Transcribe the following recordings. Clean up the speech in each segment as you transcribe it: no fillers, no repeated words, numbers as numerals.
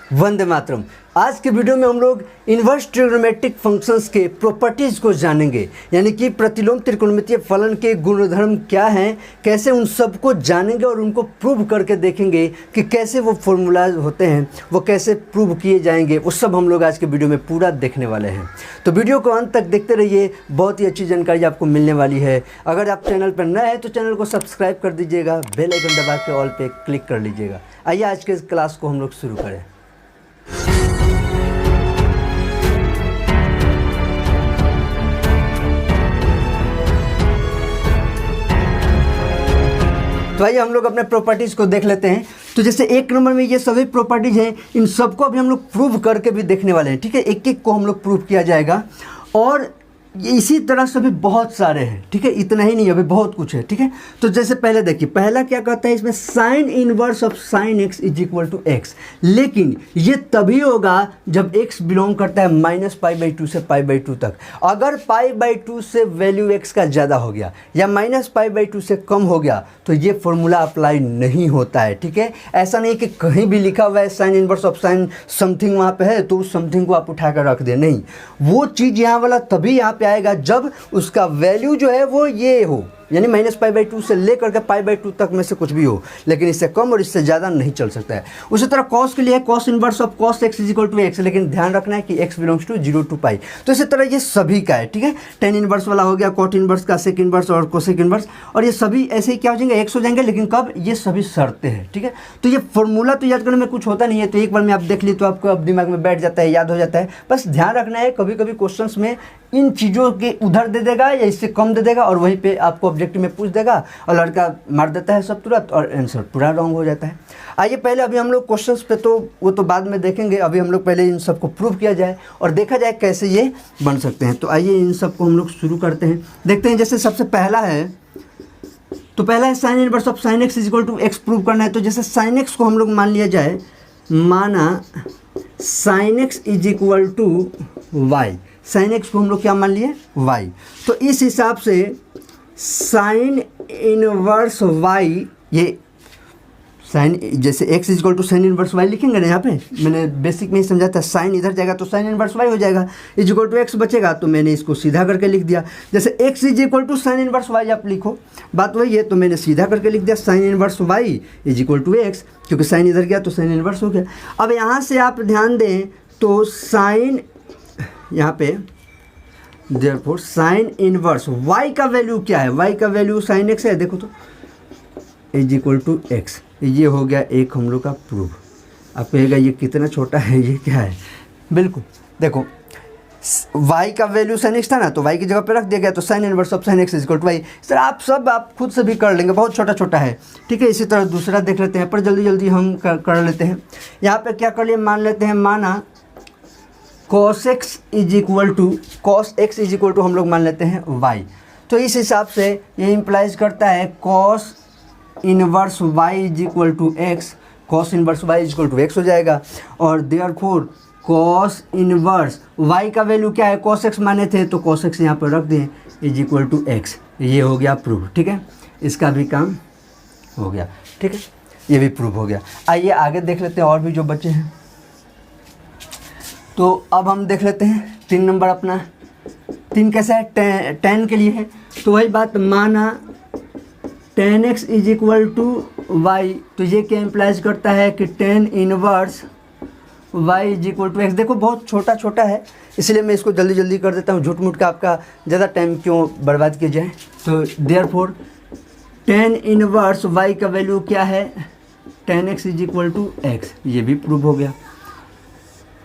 वंदे मातरम। आज के वीडियो में हम लोग इन्वर्स ट्रिग्नोमेट्रिक फंक्शंस के प्रॉपर्टीज़ को जानेंगे, यानी कि प्रतिलोम त्रिकोणमितीय फलन के गुणधर्म क्या हैं, कैसे उन सब को जानेंगे और उनको प्रूव करके देखेंगे कि कैसे वो फॉर्मूलाज होते हैं, वो कैसे प्रूव किए जाएंगे। वो सब हम लोग आज के वीडियो में पूरा देखने वाले हैं। तो वीडियो को अंत तक देखते रहिए, बहुत ही अच्छी जानकारी आपको मिलने वाली है। अगर आप चैनल पर नए हैं तो चैनल को सब्सक्राइब कर दीजिएगा, बेल आइकन दबा के ऑल पे क्लिक कर लीजिएगा। आइए आज के इस क्लास को हम लोग शुरू करें। तो आइए हम लोग अपने प्रॉपर्टीज़ को देख लेते हैं। तो जैसे एक नंबर में ये सभी प्रॉपर्टीज़ हैं, इन सबको अभी हम लोग प्रूव करके भी देखने वाले हैं। ठीक है, एक एक को हम लोग प्रूव किया जाएगा और इसी तरह से भी बहुत सारे हैं। ठीक है, इतना ही नहीं, अभी बहुत कुछ है। ठीक है, तो जैसे पहले देखिए, पहला क्या कहता है इसमें, sine inverse of sine x is equal to x. लेकिन ये तभी होगा जब एक्स बिलोंग करता है -π/2 से π/2 तक। अगर π/2 से वैल्यू एक्स का ज़्यादा हो गया या -π/2 से कम हो गया तो ये फॉर्मूला अप्लाई नहीं होता है। ठीक है, ऐसा नहीं कि कहीं भी लिखा हुआ है sine inverse of sign something वहाँ पे है तो उस समथिंग को आप उठा कर रख दें, नहीं। वो चीज़ यहाँ वाला तभी यहाँ आएगा जब उसका वैल्यू जो है वो ये हो, यानी -π/2 से लेकर के π/2 तक में से कुछ भी हो, लेकिन इससे कम और इससे ज़्यादा नहीं चल सकता है। उसी तरह कॉस के लिए cos inverse of cos x is equal to x, लेकिन ध्यान रखना है कि x बिलोंग्स टू 0 to π। तो इसी तरह ये सभी का है। ठीक है, टेन इनवर्स वाला हो गया, कॉट इनवर्स का सेक इनवर्स और कोसेक इनवर्स, और ये सभी ऐसे ही क्या हो जाएंगे, एक्स हो जाएंगे, लेकिन कब, ये सभी शर्तें हैं। ठीक है, तो ये फॉर्मूला तो याद करने में कुछ होता नहीं है, तो एक बार में आप देख ली तो आपको अब दिमाग में बैठ जाता है, याद हो जाता है। बस ध्यान रखना है, कभी कभी क्वेश्चन में इन चीज़ों के उधर दे देगा या इससे कम दे देगा और वहीं पे आपको ऑब्जेक्टिव में पूछ देगा और लड़का मार देता है सब तुरंत और आंसर पूरा रॉन्ग हो जाता है। आइए पहले अभी हम लोग क्वेश्चंस पे तो वो तो बाद में देखेंगे, अभी हम लोग पहले इन सब को प्रूव किया जाए और देखा जाए कैसे ये बन सकते हैं। तो आइए इन सब को हम लोग शुरू करते हैं, देखते हैं। जैसे सबसे पहला है, तो पहला है sine inverse of sine x is equal to x prove करना है। तो जैसे साइन एक्स को हम लोग मान लिया जाए, माना sine x is equal to y, sine x को हम लोग क्या मान लिए, वाई। तो इस हिसाब से साइन इनवर्स वाई, ये साइन जैसे x is equal to sine inverse y लिखेंगे ना, यहाँ पे मैंने बेसिक में ही समझा था, साइन इधर जाएगा तो साइन इनवर्स वाई हो जाएगा, इज इक्वल टू एक्स बचेगा, तो मैंने इसको सीधा करके लिख दिया। जैसे x is equal to sine inverse y आप लिखो, बात वही है, तो मैंने सीधा करके लिख दिया sine inverse y is equal to x, क्योंकि साइन इधर गया तो साइन इनवर्स हो गया। अब यहाँ से आप ध्यान दें तो साइन, यहाँ पे देयरफॉर साइन इनवर्स y का वैल्यू क्या है, y का वैल्यू साइन x है, देखो तो इज इक्वल टू एक्स। ये हो गया एक हम लोग का प्रूफ। आप कहेगा ये कितना छोटा है, ये क्या है, बिल्कुल देखो y का वैल्यू साइन x था ना, तो y की जगह पे रख दिया गया, तो sine inverse of sine x is equal to y। इस तरह आप खुद से भी कर लेंगे, बहुत छोटा छोटा है। ठीक है, इसी तरह दूसरा देख लेते हैं, पर जल्दी जल्दी हम कर लेते हैं। यहाँ पे क्या कर लिए, मान लेते हैं, माना cos x is equal to हम लोग मान लेते हैं y। तो इस हिसाब से ये इम्प्लाइज करता है cos inverse y is equal to x, cos inverse y is equal to x हो जाएगा। और देयरफॉर cos इनवर्स y का वैल्यू क्या है, cos x माने थे तो cos x यहाँ पर रख दें इज इक्वल टू एक्स। ये हो गया प्रूफ। ठीक है, इसका भी काम हो गया। ठीक है, ये भी प्रूफ हो गया। आइए आगे देख लेते हैं और भी जो बचे हैं। तो अब हम देख लेते हैं 3 नंबर अपना। 3 कैसा है, tan के लिए है, तो वही बात, माना tan x is equal to y. तो ये क्या इम्प्लाइज करता है कि tan inverse y is equal to x. देखो बहुत छोटा छोटा है, इसलिए मैं इसको जल्दी जल्दी कर देता हूँ, झूठ मूठ का आपका ज़्यादा टाइम क्यों बर्बाद किया जाए। तो देयरफॉर tan इनवर्स y का वैल्यू क्या है, tan x is equal to x. ये भी प्रूव हो गया।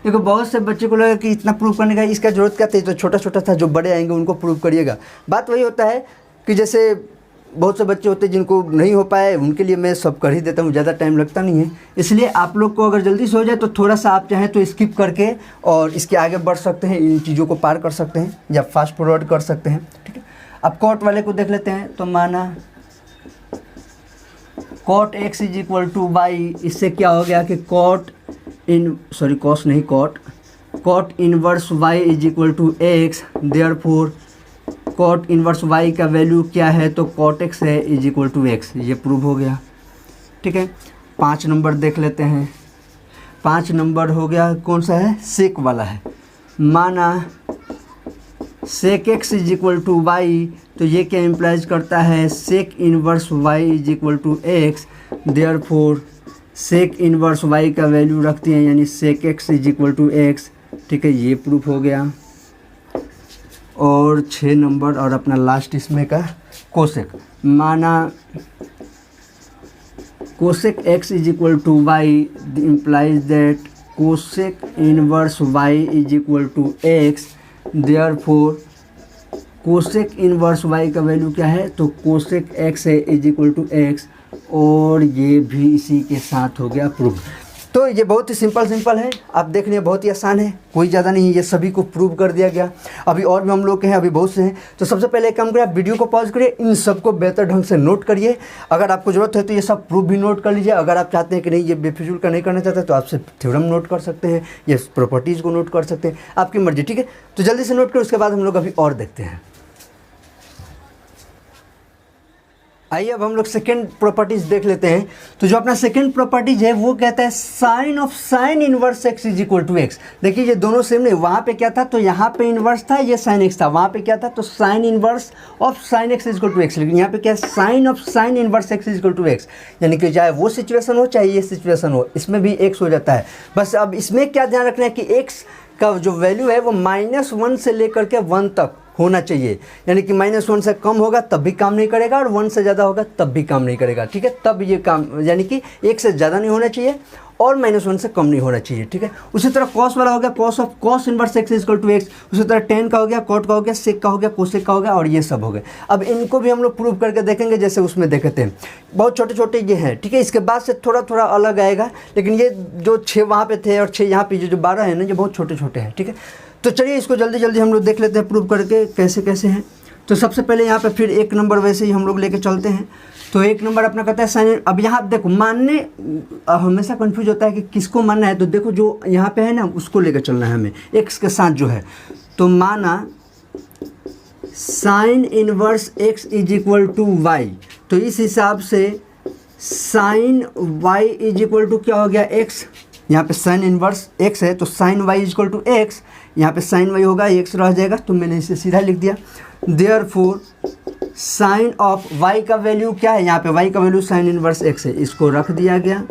देखो बहुत से बच्चे को लगा कि इतना प्रूव करने का इसका जरूरत क्या था, तो छोटा छोटा था, जो बड़े आएंगे उनको प्रूव करिएगा। बात वही होता है कि जैसे बहुत से बच्चे होते हैं जिनको नहीं हो पाए, उनके लिए मैं सब कर ही देता हूँ, ज़्यादा टाइम लगता नहीं है। इसलिए आप लोग को अगर जल्दी से हो जाए तो थोड़ा सा आप चाहें तो स्किप करके और इसके आगे बढ़ सकते हैं, इन चीज़ों को पार कर सकते हैं या फास्ट फॉरवर्ड कर सकते हैं। ठीक है, अब कॉट वाले को देख लेते हैं। तो माना cot x is equal to y, इससे क्या हो गया कि cot inverse y is equal to x. Therefore cot inverse y का वैल्यू क्या है, तो कॉट एक्स है इज इक्वल टू एक्स। ये प्रूव हो गया। ठीक है, 5 नंबर देख लेते हैं। 5 नंबर हो गया, कौन सा है, सेक वाला है। माना sec x is equal to y, तो ये क्या इम्प्लाइज करता है, sec inverse y is equal to x, therefore sec inverse y का वैल्यू रखती हैं, यानी sec x is equal to x. ठीक है, ये प्रूफ हो गया। और 6 नंबर और अपना लास्ट इसमें का कोसेक, माना cosec x is equal to y implies that cosec inverse y is equal to x, therefore cosec inverse y का वैल्यू क्या है, तो कोसेक एक्स है इज इक्वल टू एक्स, और ये भी इसी के साथ हो गया प्रूफ। तो ये बहुत ही सिंपल है, आप देख रहे हैं बहुत ही आसान है, कोई ज़्यादा नहीं है, ये सभी को प्रूव कर दिया गया। अभी और भी हम लोग के हैं, अभी बहुत से हैं। तो सबसे पहले एक काम करिए, आप वीडियो को पॉज करिए, इन सबको बेहतर ढंग से नोट करिए। अगर आपको ज़रूरत है तो ये सब प्रूफ भी नोट कर लीजिए। अगर आप चाहते हैं कि नहीं ये बेफिजूल का नहीं करना चाहते तो आप सिर्फ थ्योरम नोट कर सकते हैं, ये प्रॉपर्टीज़ को नोट कर सकते हैं, आपकी मर्जी। ठीक है, तो जल्दी से नोट करो, उसके बाद हम लोग अभी और देखते हैं। आइए अब हम लोग सेकेंड प्रॉपर्टीज देख लेते हैं। तो जो अपना सेकेंड प्रॉपर्टीज है वो कहता है sine of sine inverse x is equal to x. देखिए ये दोनों सेम नहीं, वहाँ पे क्या था, तो यहाँ पे इनवर्स था, ये साइन एक्स था, वहाँ पे क्या था, तो sine inverse of sine x is equal to x, लेकिन यहाँ पे क्या है, sine of sine inverse x is equal to x, यानी कि चाहे वो सिचुएशन हो चाहे ये सिचुएशन हो, इसमें भी एक्स हो जाता है। बस अब इसमें क्या ध्यान रखना है कि एक्स का जो वैल्यू है वो -1 से लेकर के 1 तक होना चाहिए, यानी कि -1 से कम होगा तब भी काम नहीं करेगा, और 1 से ज़्यादा होगा तब भी काम नहीं करेगा। ठीक है, तब ये काम, यानी कि 1 से ज़्यादा नहीं होना चाहिए और -1 से कम नहीं होना चाहिए। ठीक है, उसी तरह कॉस वाला हो गया, cos of cos inverse x is equal to x, उसी तरह टेन का हो गया, कॉट का हो गया, सेक का हो गया, कोसेक का हो गया, और ये सब हो गए। अब इनको भी हम लोग प्रूव करके देखेंगे, जैसे उसमें देखे थे, बहुत छोटे छोटे ये हैं। ठीक है, इसके बाद से थोड़ा थोड़ा अलग आएगा, लेकिन ये जो 6 वहाँ पे थे और 6 यहाँ पे, जो 12 है ना, ये बहुत छोटे छोटे हैं। ठीक है, तो चलिए इसको जल्दी जल्दी हम लोग देख लेते हैं प्रूव करके कैसे कैसे हैं। तो सबसे पहले यहाँ पे फिर 1 नंबर वैसे ही हम लोग लेके चलते हैं। तो 1 नंबर अपना कहता है साइन, अब यहाँ देखो मानने हमेशा कंफ्यूज होता है कि किसको मानना है, तो देखो जो यहाँ पे है ना उसको लेकर चलना है हमें, एक्स के साथ जो है। तो माना sine inverse x is equal to y, तो इस हिसाब से sine y is equal to क्या हो गया, एक्स। यहाँ पे साइन इनवर्स एक्स है तो sine y is equal to x, यहाँ पे साइन वाई होगा, एक्स रह जाएगा, तो मैंने इसे सीधा लिख दिया। देयरफॉर साइन ऑफ वाई का वैल्यू क्या है, यहाँ पे वाई का वैल्यू साइन इनवर्स एक्स है, इसको रख दिया गया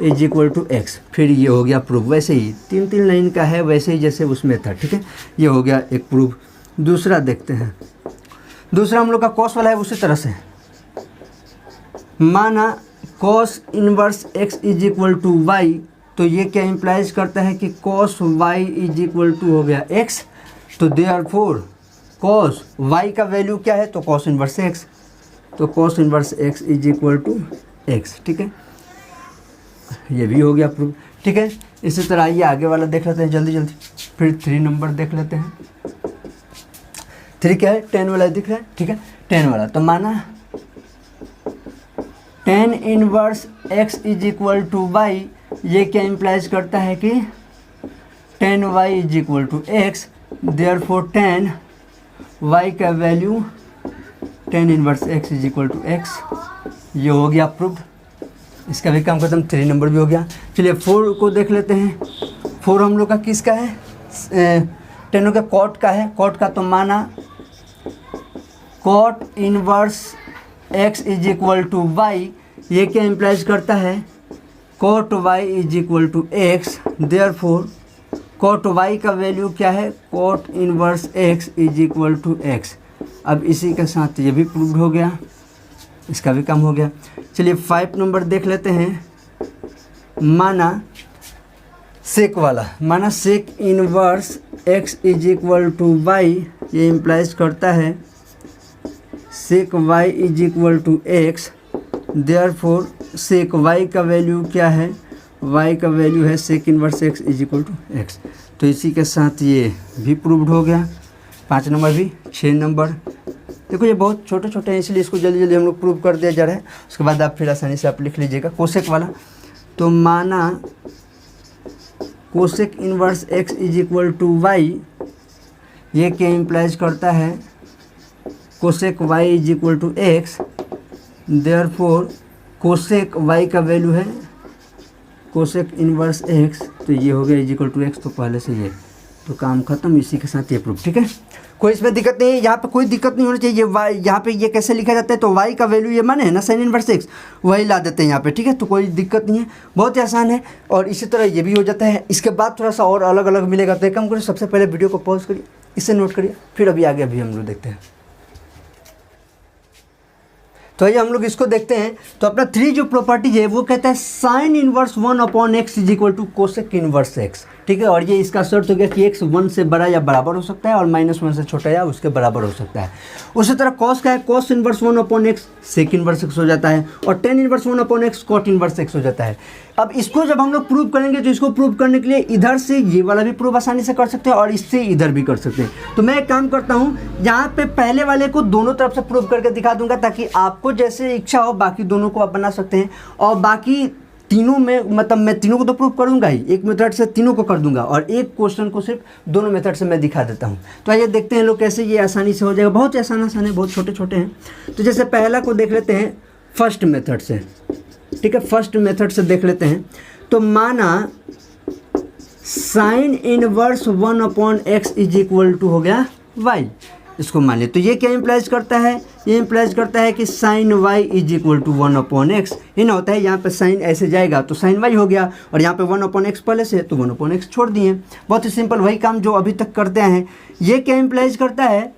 इज इक्वल टू एक्स। फिर ये हो गया प्रूफ, वैसे ही 3 लाइन का है, वैसे ही जैसे उसमें था। ठीक है, ये हो गया एक प्रूफ। दूसरा देखते हैं, दूसरा हम लोग का कॉस वाला है, उसी तरह से माना cos inverse x is equal to y, तो ये क्या इम्प्लाइज करता है कि cos y is equal to हो गया एक्स। तो देयरफॉर कॉस वाई का वैल्यू क्या है, तो कॉस इनवर्स एक्स, तो cos inverse x is equal to x. ठीक है, ये भी हो गया प्रूफ। ठीक है, इसी तरह आइए आगे वाला देख लेते हैं जल्दी जल्दी। फिर 3 नंबर देख लेते हैं। 3 क्या है, 10 वाला दिख रहा है। ठीक है, 10 वाला, तो माना tan inverse x is equal to y, ये क्या इम्प्लाइज करता है कि tan y is equal to x, therefore tan y का value tan inverse x is equal to x. ये हो गया प्रूफ, इसका भी काम खत्म। 3 नंबर भी हो गया। चलिए 4 को देख लेते हैं। 4 हम लोग का किसका है, tan का कॉट का है, कॉट का, तो माना cot inverse x is equal to y, ये क्या इम्प्लाइज करता है, cot y is equal to x, therefore cot y का वैल्यू क्या है, cot inverse x is equal to x. अब इसी के साथ ये भी प्रूव्ड हो गया, इसका भी काम हो गया। चलिए 5 नंबर देख लेते हैं। माना सेक वाला, माना sec inverse x is equal to y, ये इम्प्लाइज करता है sec y is equal to x, therefore sec y का वैल्यू क्या है, y का वैल्यू है sec inverse x is equal to x. तो इसी के साथ ये भी प्रूव्ड हो गया। 5 नंबर भी। 6 नंबर देखो, ये बहुत छोटे छोटे हैं इसलिए इसको जल्दी जल्दी हम लोग प्रूव कर दिया जा रहा है, उसके बाद आप फिर आसानी से आप लिख लीजिएगा। कोसेक वाला, तो माना cosec inverse x is equal to y, ये क्या इम्प्लाइज करता है, cosec y is equal to x, therefore cosec y का वैल्यू है कोसेक इनवर्स एक्स, तो ये हो गया इज इक्वल टू एक्स, तो पहले से ये तो काम खत्म, इसी के साथ ये प्रूफ। ठीक है, कोई इसमें दिक्कत नहीं है, यहाँ पे कोई दिक्कत नहीं होनी चाहिए। ये वाई यहाँ पे ये कैसे लिखा जाता है, तो वाई का वैल्यू ये माने है ना साइन इनवर्स एक्स, वही ला देते हैं यहाँ पे। ठीक है, तो कोई दिक्कत नहीं है, बहुत ही आसान है। और इसी तरह ये भी हो जाता है। इसके बाद थोड़ा सा और अलग अलग मिलेगा, तो एक काम करिए, सबसे पहले वीडियो को पॉज करिए, इसे नोट करिए, फिर अभी आगे अभी हम लोग देखते हैं। तो आइए हम लोग इसको देखते हैं। तो अपना 3 जो प्रॉपर्टीज है वो कहता है sine inverse 1 upon x is equal to cosec inverse x. ठीक है, और ये इसका शर्त हो गया कि एक्स 1 से बड़ा या बराबर हो सकता है और -1 से छोटा या उसके बराबर हो सकता है। उसी तरह कॉस का है, cos inverse 1 upon x sec inverse x हो जाता है, और tan inverse 1 upon x cot inverse x हो जाता है। अब इसको जब हम लोग प्रूव करेंगे, तो इसको प्रूव करने के लिए इधर से ये वाला भी प्रूव आसानी से कर सकते हैं और इससे इधर भी कर सकते हैं। तो मैं एक काम करता हूँ, यहाँ पे पहले वाले को दोनों तरफ से प्रूव करके दिखा दूंगा, ताकि आपको जैसे इच्छा हो बाकी दोनों को आप बना सकते हैं। और बाकी तीनों में मतलब मैं तीनों को तो प्रूव करूंगा ही, एक मेथड से तीनों को कर दूंगा, और एक क्वेश्चन को सिर्फ दोनों मेथड से मैं दिखा देता हूं। तो आइए देखते हैं लोग कैसे ये आसानी से हो जाएगा। बहुत ही आसान है, बहुत छोटे छोटे हैं। तो जैसे पहला को देख लेते हैं फर्स्ट मेथड से। ठीक है, फर्स्ट मेथड से देख लेते हैं। तो माना sine inverse 1 upon x is equal to हो गया वाई, इसको मान लिया। तो ये क्या इम्प्लाइज करता है, ये इम्प्लाइज करता है कि sine y is equal to 1 upon x. ये ना होता है, यहाँ पे साइन ऐसे जाएगा तो साइन वाई हो गया, और यहाँ पे 1 अपॉन एक्स पहले से, तो 1 अपॉन एक्स छोड़ दिए। बहुत ही सिंपल, वही काम जो अभी तक करते हैं। ये क्या इम्प्लाइज करता है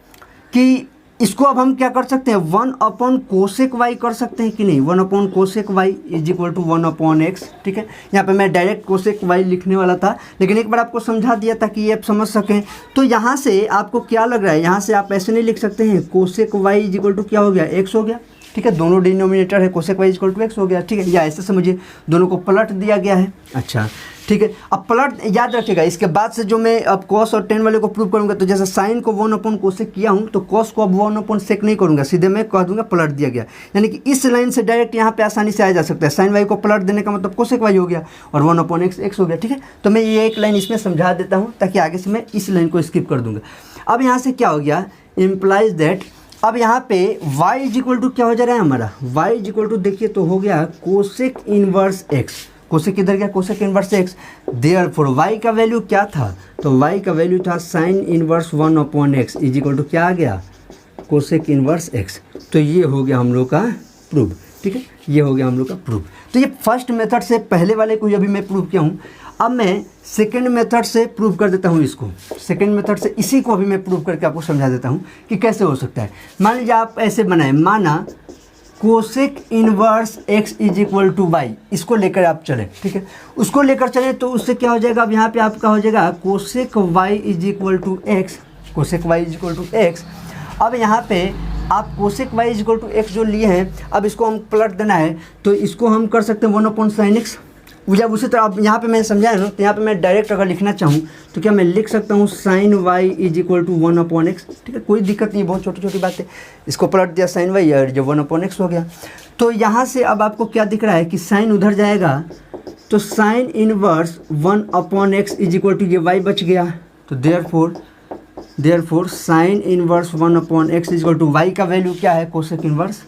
कि इसको अब हम क्या कर सकते हैं, 1 अपॉन कोसेक वाई कर सकते हैं कि नहीं। 1 upon cosec y is equal to 1 upon x. ठीक है, यहाँ पे मैं डायरेक्ट कोसेक वाई लिखने वाला था, लेकिन एक बार आपको समझा दिया ताकि ये आप समझ सकें। तो यहाँ से आपको क्या लग रहा है, यहाँ से आप ऐसे नहीं लिख सकते हैं, cosec y is equal to क्या हो गया, एक्स हो गया। ठीक है, दोनों डिनोमिनेटर है, cosec y is equal to x हो गया। ठीक है, या ऐसे समझिए, दोनों को पलट दिया गया है। अच्छा ठीक है, अब पलट याद रखिएगा, इसके बाद से जो मैं अब कॉस और टेन वाले को प्रूव करूंगा, तो जैसे साइन को 1 अपॉन कोसेक किया हूं, तो कॉस को अब 1 अपॉन सेक नहीं करूंगा, सीधे मैं कह दूंगा पलट दिया गया। यानी कि इस लाइन से डायरेक्ट यहाँ पे आसानी से आया जा सकता है। साइन वाई को पलट देने का मतलब कोसेक वाई हो गया, और 1 अपॉन एक्स एक्स हो गया। ठीक है, तो मैं ये एक लाइन इसमें समझा देता हूँ, ताकि आगे से मैं इस लाइन को स्किप कर दूंगा। अब यहाँ से क्या हो गया, इम्प्लाइज दैट, अब यहाँ पे y इज इक्वल टू क्या हो जा रहा है हमारा, y इज इक्वल टू देखिए तो हो गया कोसेक इनवर्स x। कोसेक किधर गया, cosec inverse x। Therefore y का वैल्यू क्या था, तो y का वैल्यू था sine inverse 1 upon x is equal to क्या आ गया, कोसेक इनवर्स x। तो ये हो गया हम लोग का प्रूफ। ठीक है, ये हो गया हम लोग का प्रूफ। तो ये फर्स्ट मेथड से पहले वाले को अभी मैं प्रूव किया हूँ। अब मैं सेकेंड मेथड से प्रूव कर देता हूँ इसको। सेकेंड मेथड से इसी को अभी मैं प्रूव करके आपको समझा देता हूँ कि कैसे हो सकता है। मान लीजिए आप ऐसे बनाएं, माना cosec inverse x is equal to y, इसको लेकर आप चलें। ठीक है, उसको लेकर चलें तो उससे क्या हो जाएगा, अब यहाँ पे आपका हो जाएगा cosec y is equal to x, cosec y is equal to x. अब यहाँ पे आप cosec y is equal to x जो लिए हैं, अब इसको हम पलट देना है, तो इसको हम कर सकते हैं 1 अपॉन साइन एक्स। जब उसी तरह अब यहाँ पे मैं समझाया ना, तो यहाँ पे मैं डायरेक्ट अगर लिखना चाहूँ तो क्या मैं लिख सकता हूँ sine y is equal to 1 upon x. ठीक है, कोई दिक्कत नहीं, बहुत छोटी छोटी बात है। इसको पलट दिया साइन वाई, और जब 1 अपॉन एक्स हो गया, तो यहाँ से अब आपको क्या दिख रहा है कि साइन उधर जाएगा, तो sine inverse 1 upon x is equal to ये वाई बच गया। तो therefore sine inverse 1 upon x is equal to y का वैल्यू क्या है, cosec inverse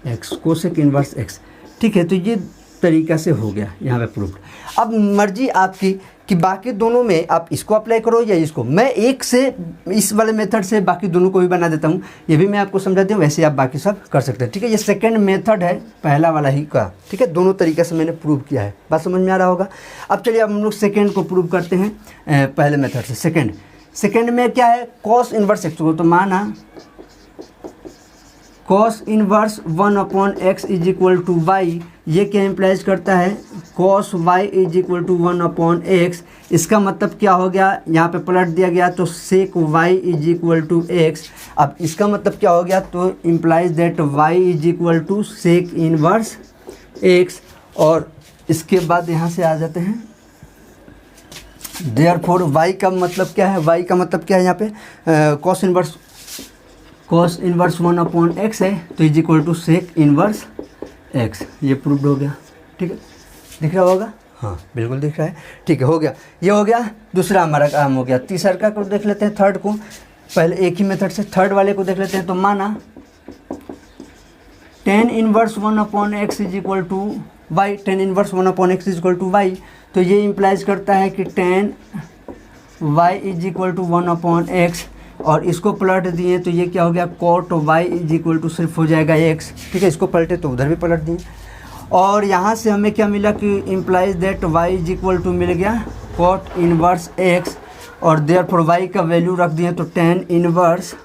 x, cosec inverse x. ठीक है, तो ये तरीका से हो गया यहाँ पे प्रूफ। अब मर्जी आपकी कि बाकी दोनों में आप इसको अप्लाई करो या इसको। मैं एक से इस वाले मेथड से बाकी दोनों को भी बना देता हूँ, ये भी मैं आपको समझाती हूँ, वैसे आप बाकी सब कर सकते हैं। ठीक है, ये सेकंड मेथड है पहला वाला ही का। ठीक है, दोनों तरीके से मैंने प्रूव किया है, बात समझ में आ रहा होगा। अब चलिए अब हम लोग सेकेंड को प्रूव करते हैं पहले मेथड से। सेकेंड में क्या है, कॉस इनवर्स एक्स को, तो माना cos inverse 1 upon x is equal to y, ये क्या इम्प्लाइज करता है, cos y is equal to 1 upon x. इसका मतलब क्या हो गया, यहाँ पे पलट दिया गया, तो sec y is equal to x. अब इसका मतलब क्या हो गया, तो implies that y is equal to sec inverse x. और इसके बाद यहाँ से आ जाते हैं, देयरफॉर वाई का मतलब क्या है, वाई का मतलब क्या है यहाँ पे, कॉस इनवर्स 1 अपॉन एक्स है, तो is equal to sec inverse x. ये प्रूव्ड हो गया। ठीक है, दिख रहा होगा, हाँ बिल्कुल दिख रहा है। ठीक है, हो गया, ये हो गया, दूसरा हमारा काम हो गया। तीसरा को देख लेते हैं, थर्ड को। पहले एक ही मेथड से थर्ड वाले को देख लेते हैं। तो माना tan inverse 1 upon x is equal to y, tan inverse 1/x is equal to y. तो ये इम्प्लाइज करता है कि tan y is equal to 1/x, और इसको पलट दिए तो ये क्या हो गया, cot y is equal to सिर्फ हो जाएगा x, ठीक है। इसको पलटे तो उधर भी पलट दिए, और यहाँ से हमें क्या मिला कि implies that y is equal to मिल गया कॉट इनवर्स x, और देयरफॉर y का वैल्यू रख दिए तो tan inverse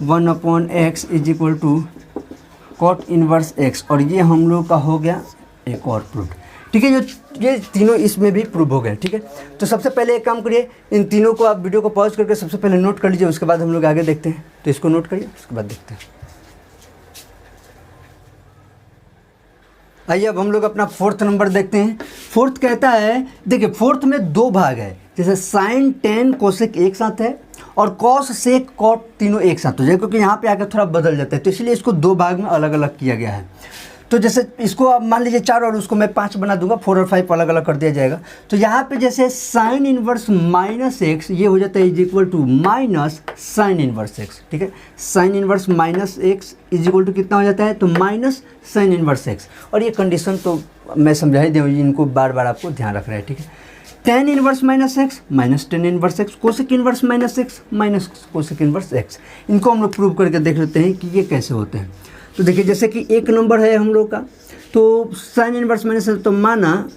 1/x is equal to cot inverse x, और ये हम लोग का हो गया एक और प्रूफ, ठीक है। ये तीनों इसमें भी प्रूव हो गए, ठीक है। तो सबसे पहले एक काम करिए, इन तीनों को आप वीडियो को पॉज करके सबसे पहले नोट कर लीजिए, उसके बाद हम लोग आगे देखते हैं। तो इसको नोट करिए, उसके बाद देखते हैं। आइए अब हम लोग अपना फोर्थ नंबर देखते हैं। फोर्थ कहता है, देखिए फोर्थ में दो भाग है, जैसे साइन टेन कोसेक एक साथ है और कॉस सेक कॉट तीनों एक साथ हो जाए, क्योंकि यहाँ पे आकर थोड़ा बदल जाता है, तो इसलिए इसको दो भाग में अलग अलग किया गया है। तो जैसे इसको आप मान लीजिए 4 और उसको मैं 5 बना दूंगा, 4 और 5 अलग अलग कर दिया जाएगा। तो यहाँ पे जैसे साइन इनवर्स माइनस एक्स, ये हो जाता है is equal to minus sine inverse x, ठीक है। Sine inverse minus x is equal to कितना हो जाता है, तो माइनस साइन इनवर्स एक्स। और ये कंडीशन तो मैं समझा ही दूँ, इनको बार बार आपको ध्यान रखना है, ठीक है। Tan inverse minus x minus tan inverse x, cosec inverse minus x minus cosec inverse x. इनको हम लोग प्रूव करके देख लेते हैं कि ये कैसे होते हैं। तो देखिए जैसे कि एक नंबर है हम लोग का, तो साइन इनवर्स माइनस, तो माना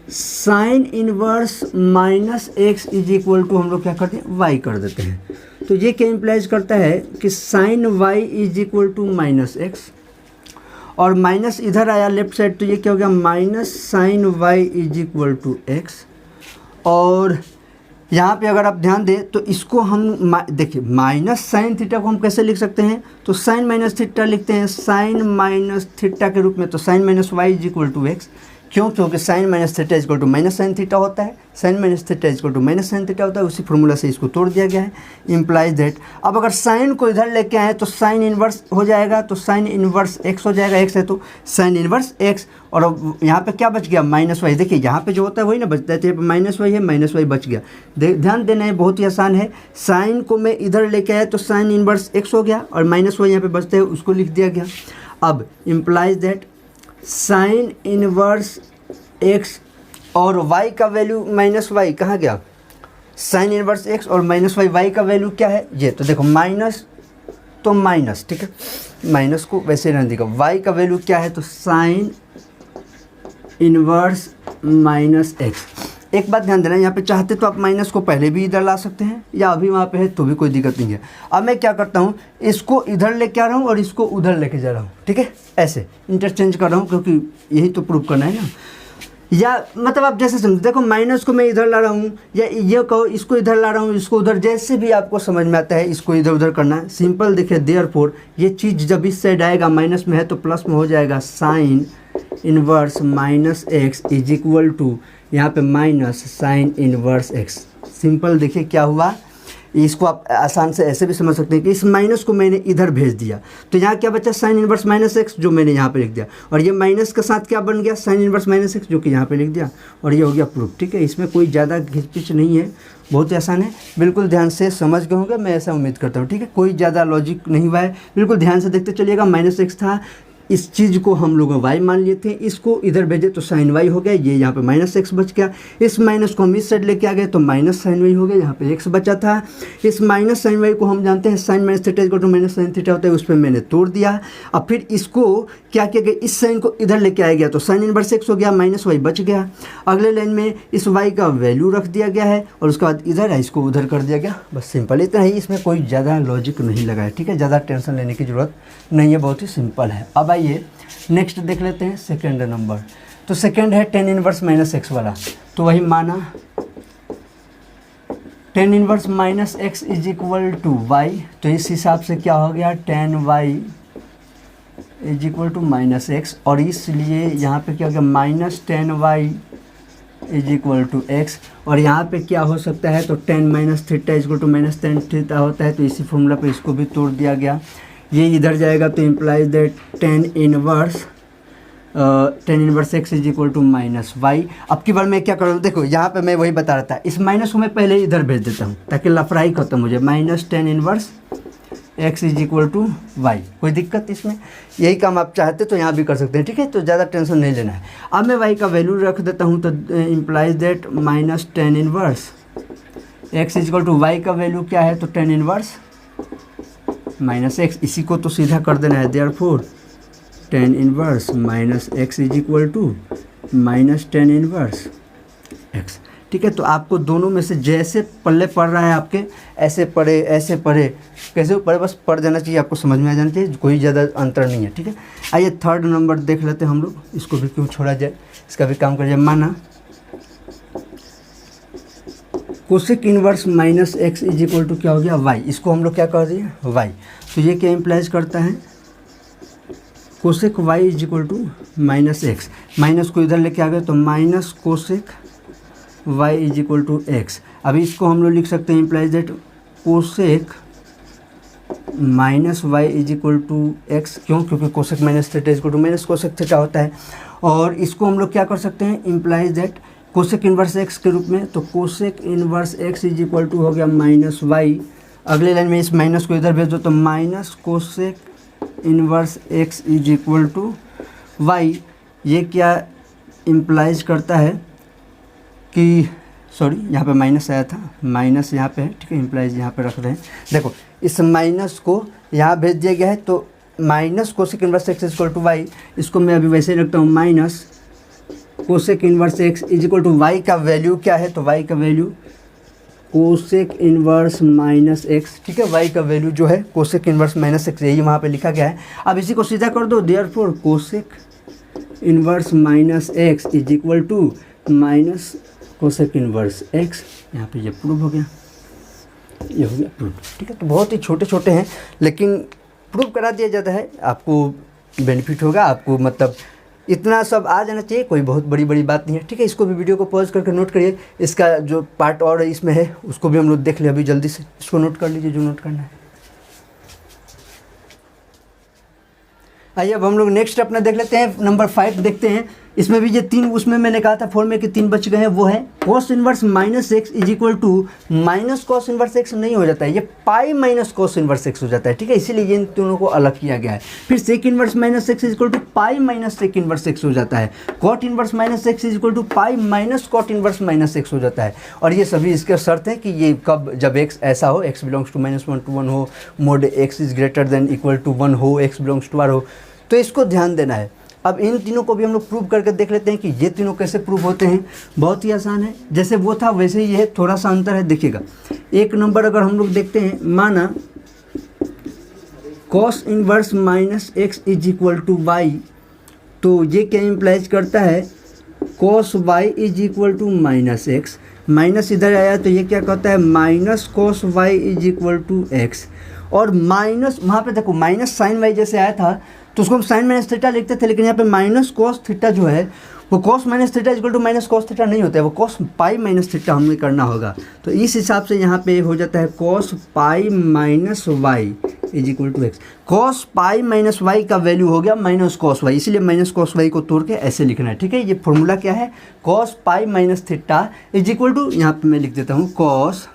sine inverse minus x is equal to हम लोग क्या करते हैं, वाई कर देते हैं। तो ये क्या इम्प्लाइज करता है कि sine y is equal to minus x, और माइनस इधर आया लेफ्ट साइड, तो ये क्या हो गया minus sine y is equal to x. और यहाँ पे अगर आप ध्यान दें तो इसको हम देखिए माइनस साइन थीटा को हम कैसे लिख सकते हैं, तो साइन माइनस थीटा लिखते हैं साइन माइनस थीटा के रूप में। तो sine minus Y is equal to x, क्यों, क्योंकि sine minus theta is equal to minus sine theta होता है, sine minus theta is equal to minus sine theta होता है। उसी फॉर्मूला से इसको तोड़ दिया गया है, इम्प्लाइज दैट। अब अगर साइन को इधर लेके आए तो साइन इनवर्स हो जाएगा, तो साइन इनवर्स एक्स हो जाएगा, एक्स है तो साइन इनवर्स एक्स, और अब यहाँ पे क्या बच गया माइनस वाई। देखिए यहाँ पे जो होता है वही ना बचता है, तो यहाँ पे माइनस वाई है, माइनस वाई बच गया। ध्यान देना है, बहुत ही आसान है। साइन को मैं इधर लेके आया तो साइन इनवर्स एक्स हो गया, और माइनस वाई यहाँ पे बचता है, उसको लिख दिया गया। अब implies that sine inverse x और y का वैल्यू माइनस वाई कहाँ गया, साइन इनवर्स एक्स और माइनस वाई, y का वैल्यू क्या है ये, तो देखो माइनस तो माइनस, ठीक है, माइनस को वैसे रहने देगा। y का वैल्यू क्या है, तो साइन इनवर्स माइनस एक्स। एक बात ध्यान देना, यहाँ पे चाहते तो आप माइनस को पहले भी इधर ला सकते हैं, या अभी वहाँ पे है तो भी कोई दिक्कत नहीं है। अब मैं क्या करता हूँ, इसको इधर लेके आ रहा हूँ और इसको उधर लेके जा रहा हूँ, ठीक है, ऐसे इंटरचेंज कर रहा हूँ, क्योंकि यही तो प्रूव करना है ना। या मतलब आप जैसे समझ, देखो माइनस को मैं इधर ला रहा हूँ, या ये कहो इसको इधर ला रहा हूँ, इसको उधर, जैसे भी आपको समझ में आता है इसको इधर उधर करना है, सिंपल। देखिए देयरफॉर ये चीज़ जब इस साइड आएगा, माइनस में है तो प्लस में हो जाएगा, sine inverse minus x is equal to यहाँ पे minus sine inverse x. Simple. देखिए क्या हुआ, इसको आप आसान से ऐसे भी समझ सकते हैं कि इस माइनस को मैंने इधर भेज दिया, तो यहाँ क्या बचा, साइन इनवर्स माइनस एक्स, जो मैंने यहाँ पे लिख दिया, और ये माइनस के साथ क्या बन गया, साइन इनवर्स माइनस एक्स, जो कि यहाँ पे लिख दिया, और ये हो गया प्रूफ, ठीक है। इसमें कोई ज़्यादा घिचपिच नहीं है, बहुत ही आसान है, बिल्कुल ध्यान से समझ गए होंगे, मैं ऐसा उम्मीद करता हूँ, ठीक है। कोई ज़्यादा लॉजिक नहीं हुआ है, बिल्कुल ध्यान से देखते चलिएगा। माइनस एक्स था, इस चीज़ को हम लोग वाई मान लिए थे, इसको इधर भेजे तो साइन वाई हो गया, ये यहाँ पे माइनस एक्स बच गया। इस माइनस को हम इस साइड लेके आ गए तो माइनस साइन वाई हो गया, यहाँ पे एक्स बचा था। इस माइनस साइन वाई को हम जानते हैं sine minus theta equal to minus sine theta होता है, उस पर मैंने तोड़ दिया। अब फिर इसको क्या किया गया, इस साइन को इधर लेके आया गया तो साइन इनवर्स एक्स हो गया, माइनस वाई बच गया। अगले लाइन में इस वाई का वैल्यू रख दिया गया है, और उसके बाद इधर है इसको उधर कर दिया गया, बस सिंपल इतना ही। इसमें कोई ज़्यादा लॉजिक नहीं लगा है, ठीक है, ज़्यादा टेंशन लेने की ज़रूरत नहीं है, बहुत ही सिंपल है। अब आइए नेक्स्ट देख लेते हैं सेकेंड नंबर। तो सेकेंड है टेन इनवर्स माइनस एक्स वाला, तो वही माना tan inverse minus x is equal to y, तो इस हिसाब से क्या हो गया, tan y is equal to minus x, और इसलिए यहाँ पे क्या हो गया, minus tan y is equal to x. और यहाँ पे क्या हो सकता है, तो tan minus theta is equal to minus tan theta होता है, तो इसी फॉर्मूला पे इसको भी तोड़ दिया गया। ये इधर जाएगा तो implies that tan inverse x is equal to minus y. अब की बार मैं क्या करूँ, देखो यहाँ पे मैं वही बता रहा था, इस माइनस को मैं पहले इधर भेज देता हूँ ताकि लफड़ाई खत्म हो जाए। Minus tan inverse x is equal to y. कोई दिक्कत इसमें? यही काम आप चाहते तो यहाँ भी कर सकते हैं, ठीक है। तो ज़्यादा टेंशन नहीं लेना है। अब मैं वाई का वैल्यू रख देता हूँ, तो implies that minus tan inverse x is equal to y का वैल्यू क्या है, तो टेन इनवर्स माइनस एक्स। इसी को तो सीधा कर देना है, therefore tan inverse minus x is equal to minus tan inverse x, ठीक है। तो आपको दोनों में से जैसे पल्ले पढ़ रहा है आपके, ऐसे पढ़े ऐसे पढ़े, कैसे पढ़े, बस पढ़ जाना चाहिए, आपको समझ में आ जाना चाहिए, कोई ज़्यादा अंतर नहीं है, ठीक है। आइए थर्ड नंबर देख लेते हैं हम लोग, इसको भी क्यों छोड़ा जाए, इसका भी काम कर जाए। माना cosec inverse minus x is equal to क्या हो गया, वाई। इसको हम लोग क्या कर दिए, वाई। तो ये क्या इम्प्लाइज करता है, cosec y is equal to minus x. Minus को इधर लेके आ गए तो minus cosec y is equal to x. अभी इसको हम लोग लिख सकते हैं implies that cosec minus Y is equal to x. क्यों? क्योंकि cosec minus theta is equal to minus cosec theta होता है। और इसको हम लोग क्या कर सकते हैं, implies that cosec inverse x के रूप में, तो cosec inverse x is equal to हो गया माइनस वाई। अगले लाइन में इस माइनस को इधर भेज दो, तो minus cosec inverse x is equal to y. ये क्या इम्प्लाइज करता है कि, सॉरी यहाँ पे माइनस आया था, माइनस यहाँ पे है, ठीक है, इम्प्लाइज यहाँ पे रख रहे हैं। देखो इस माइनस को यहाँ भेज दिया गया है, तो minus cosec inverse x is equal to y. इसको मैं अभी वैसे ही रखता हूँ, minus cosec inverse x is equal to y का वैल्यू क्या है, तो वाई का value cosec inverse minus x, ठीक है। वाई का वैल्यू जो है कोसेक इन्वर्स माइनस एक्स, यही वहाँ पे लिखा गया है। अब इसी को सीधा कर दो, therefore cosec inverse minus x is equal to minus cosec inverse x. यहाँ पे ये प्रूव हो गया, ये हो गया प्रूव, ठीक है। तो बहुत ही छोटे छोटे हैं, लेकिन प्रूव करा दिया जाता है, आपको बेनिफिट होगा, आपको मतलब इतना सब आ जाना चाहिए, कोई बहुत बड़ी बड़ी बात नहीं है, ठीक है। इसको भी वीडियो को पॉज करके नोट करिए, इसका जो पार्ट और इसमें है उसको भी हम लोग देख ले अभी जल्दी से, इसको नोट कर लीजिए जो नोट करना है। आइए अब हम लोग नेक्स्ट अपना देख लेते हैं, नंबर 5 देखते हैं। इसमें भी ये तीन, उसमें मैंने कहा था फॉर्म में कि 3 बच गए हैं, वो है cos inverse minus x is equal to minus cos inverse x नहीं हो जाता है, ये pi minus cos inverse x हो जाता है, ठीक है। इसीलिए ये इन दोनों को अलग किया गया है। फिर sec inverse minus x is equal to pi minus sec inverse x हो जाता है। Cot inverse minus x is equal to pi minus cot inverse minus x हो जाता है। और ये सभी इसके शर्त है कि ये कब, जब एक्स ऐसा हो, एक्स बिलोंग्स टू -1 to 1 हो, mod x is greater than equal to 1 हो, एक्स बिलोंग्स टू आर हो, तो इसको ध्यान देना है। अब इन तीनों को भी हम लोग प्रूव करके देख लेते हैं कि ये तीनों कैसे प्रूव होते हैं। बहुत ही आसान है, जैसे वो था वैसे ही है, थोड़ा सा अंतर है। देखिएगा एक नंबर अगर हम लोग देखते हैं, माना cos inverse minus x is equal to y, तो ये क्या इम्प्लाइज करता है, cos y is equal to minus x. Minus इधर आया तो ये क्या कहता है, minus cos y is equal to x. और माइनस वहाँ पे देखो माइनस साइन वाई जैसे आया था तो उसको हम साइन माइनस थीटा लिखते थे, लेकिन यहाँ पे माइनस कॉस थीटा जो है वो cos minus theta equal to minus cos theta नहीं होता है, वो कॉस पाई माइनस थीटा हमें करना होगा। तो इस हिसाब से यहाँ पे हो जाता है cos pi minus Y is equal to x. Cos pi minus Y का वैल्यू हो गया माइनस कॉस वाई, इसलिए माइनस कॉस वाई को तोड़ के ऐसे लिखना है, ठीक है। ये फॉर्मूला क्या है, cos pi minus theta is equal to, यहाँ पे मैं लिख देता हूँ, कॉस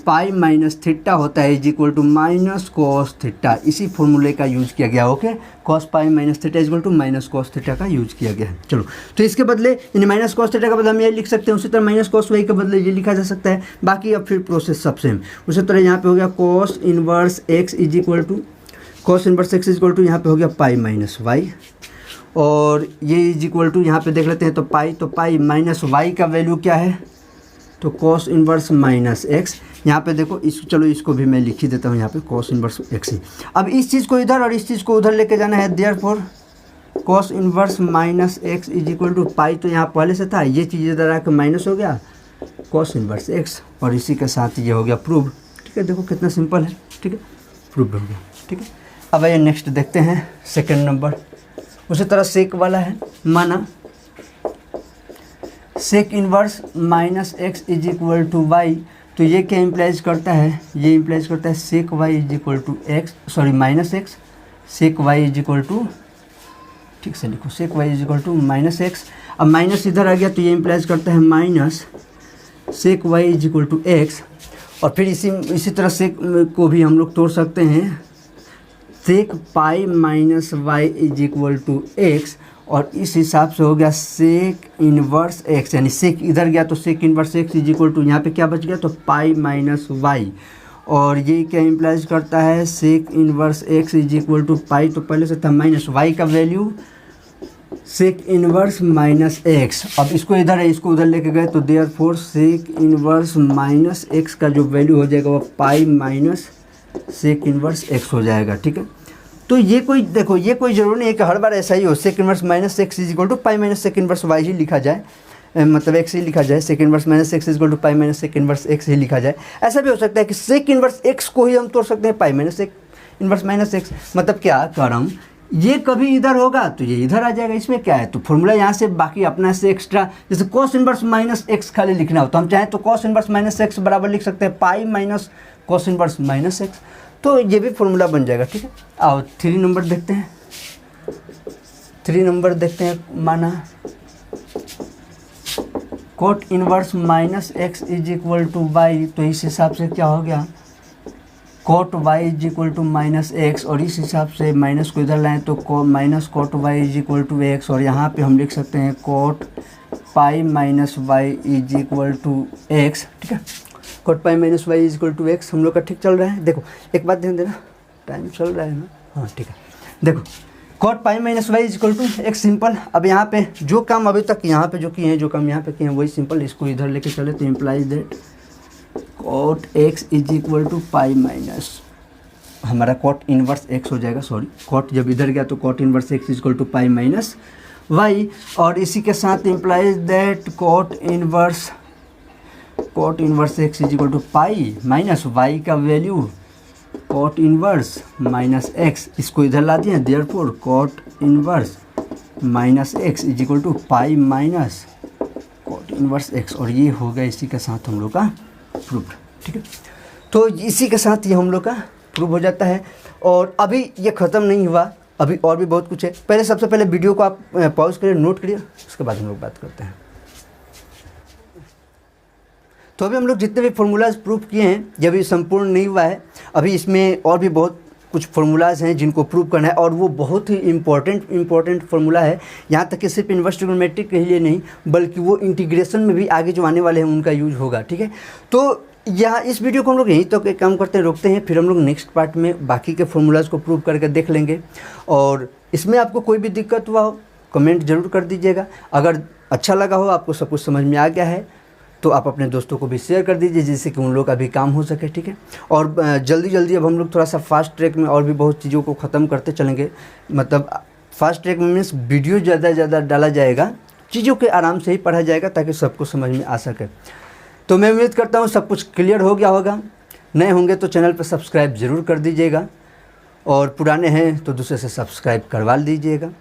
पाई माइनस थीटा होता है is equal to minus cos theta. इसी फॉर्मूले का यूज किया गया, okay. Cos pi minus theta is equal to minus cos theta का यूज किया गया है। चलो, तो इसके बदले यानी माइनस कॉस थीटा का बदले हम ये लिख सकते हैं, उसी तरह माइनस कॉस वाई के बदले ये लिखा जा सकता है। बाकी अब फिर प्रोसेस सब सेम। उसी तरह यहाँ पे हो गया cos inverse x is equal to, cos inverse x is equal to यहाँ पे हो गया पाई माइनस वाई, और ये इज इक्वल टू यहाँ पे देख लेते हैं, तो पाई माइनस वाई का वैल्यू क्या है, तो कॉस इनवर्स माइनस एक्स। यहाँ पे देखो चलो इसको भी मैं लिख ही देता हूँ यहाँ पे, कॉस इनवर्स एक्स ही। अब इस चीज़ को इधर और इस चीज़ को उधर लेके जाना है, therefore cos inverse minus x is equal to pi, तो यहाँ पहले से था, ये चीज़ इधर आकर माइनस हो गया कॉस इनवर्स एक्स, और इसी के साथ ये हो गया प्रूव, ठीक है। देखो कितना सिंपल है, ठीक है, प्रूव हो गया, ठीक है। अब आइए नेक्स्ट देखते हैं, सेकेंड नंबर। उसी तरह सेक वाला है, माना sec inverse minus x is equal to y, तो ये क्या इम्प्लाइज करता है, ये इम्प्लाइज करता है sec y is equal to x, sorry minus x, sec y is equal to, ठीक से लिखो, sec y is equal to minus x. अब माइनस इधर आ गया तो ये इम्प्लाइज करता है minus sec y is equal to x. और फिर इसी तरह सेक को भी हम लोग तोड़ सकते हैं, sec pi minus Y is equal to x, और इस हिसाब से हो गया सेक इनवर्स एक्स, यानी सेक इधर गया तो sec inverse x is equal to यहाँ पे क्या बच गया तो पाई माइनस वाई, और ये क्या इम्प्लाइज करता है sec inverse x is equal to pi, तो पहले से था माइनस वाई का value sec inverse minus x. अब इसको इधर है, इसको उधर लेके गए तो therefore sec inverse minus X का जो वैल्यू हो जाएगा वो pi minus sec inverse x हो जाएगा। ठीक है, तो ये कोई देखो ये कोई ज़रूरी नहीं है कि हर बार ऐसा ही हो, sec inverse minus x is equal to pi minus sec inverse Y ही लिखा जाए, मतलब एक्स ही लिखा जाए, sec inverse minus x is equal to pi minus sec inverse X ही लिखा जाए। ऐसा भी हो सकता है कि सेक इनवर्स एक्स को ही हम तोड़ सकते हैं pi minus sec inverse minus x, मतलब क्या कह रहा हूँ, ये कभी इधर होगा तो ये इधर आ जाएगा, इसमें क्या है, तो फॉर्मूला यहाँ से बाकी अपना से एक्स्ट्रा, जैसे कॉस इनवर्स माइनस एक्स खाली लिखना हो तो हम चाहें तो कॉस इनवर्स माइनस एक्स बराबर लिख सकते हैं pi minus cos inverse minus x, तो ये भी फॉर्मूला बन जाएगा। ठीक है, आओ 3 नंबर देखते हैं, 3 नंबर देखते हैं, माना cot inverse minus x is equal to y, तो इस हिसाब से क्या हो गया cot y is equal to minus x, और इस हिसाब से माइनस को इधर लाएँ तो minus cot y is equal to x, और यहाँ पे हम लिख सकते हैं cot pi minus Y is equal to x. ठीक है, cot pi minus Y is equal to x हम लोग का ठीक चल रहा है। देखो एक बात ध्यान देना, टाइम चल रहा है ना, हाँ ठीक है, देखो cot pi minus Y is equal to x simple. अब यहाँ पे जो काम अभी तक यहाँ पे जो किए हैं, जो काम यहाँ पे किए हैं वही सिंपल, इसको इधर लेके चले तो implies that cot x is equal to pi minus, हमारा कॉट इनवर्स एक्स हो जाएगा, सॉरी कॉट जब इधर गया तो cot inverse x is equal to pi minus Y, और इसी के साथ implies that cot inverse x is equal to pi minus Y का value cot inverse minus X, इसको इधर ला दिए, therefore cot inverse minus x is equal to pi minus cot inverse x, और ये हो गया इसी के साथ हम लोग का प्रूफ। ठीक है, तो इसी के साथ ये हम लोग का प्रूफ हो जाता है। और अभी ये ख़त्म नहीं हुआ, अभी और भी बहुत कुछ है। पहले सबसे पहले वीडियो को आप पॉज करिए, नोट करिए, उसके बाद हम लोग बात करते हैं। तो अभी हम लोग जितने भी फार्मूलाज प्रूफ किए हैं, ये अभी संपूर्ण नहीं हुआ है, अभी इसमें और भी बहुत कुछ फार्मूलाज हैं जिनको प्रूव करना है, और वो बहुत ही इम्पोर्टेंट फार्मूला है। यहाँ तक कि सिर्फ इन्वर्स ट्रिग्नोमेट्रिक के लिए नहीं, बल्कि वो इंटीग्रेशन में भी आगे जो आने वाले हैं उनका यूज होगा। ठीक है, तो यहाँ इस वीडियो को हम लोग यहीं तक एक काम करते हैं, रोकते हैं, फिर हम लोग नेक्स्ट पार्ट में बाकी के फार्मूलाज को प्रूव करके देख लेंगे। और इसमें आपको कोई भी दिक्कत हुआ हो कमेंट ज़रूर कर दीजिएगा। अगर अच्छा लगा हो, आपको सब कुछ समझ में आ गया है, तो आप अपने दोस्तों को भी शेयर कर दीजिए, जिससे कि उन लोग का भी काम हो सके। ठीक है, और जल्दी अब हम लोग थोड़ा सा फास्ट ट्रैक में और भी बहुत चीज़ों को ख़त्म करते चलेंगे। मतलब फास्ट ट्रैक में मीन्स वीडियो ज़्यादा डाला जाएगा, चीज़ों के आराम से ही पढ़ा जाएगा ताकि सबको समझ में आ सके। तो मैं उम्मीद करता हूँ सब कुछ क्लियर हो गया होगा। नए होंगे तो चैनल पर सब्सक्राइब ज़रूर कर दीजिएगा, और पुराने हैं तो दूसरे से सब्सक्राइब करवा दीजिएगा।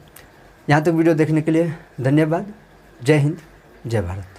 यहाँ तक वीडियो देखने के लिए धन्यवाद। जय हिंद, जय भारत।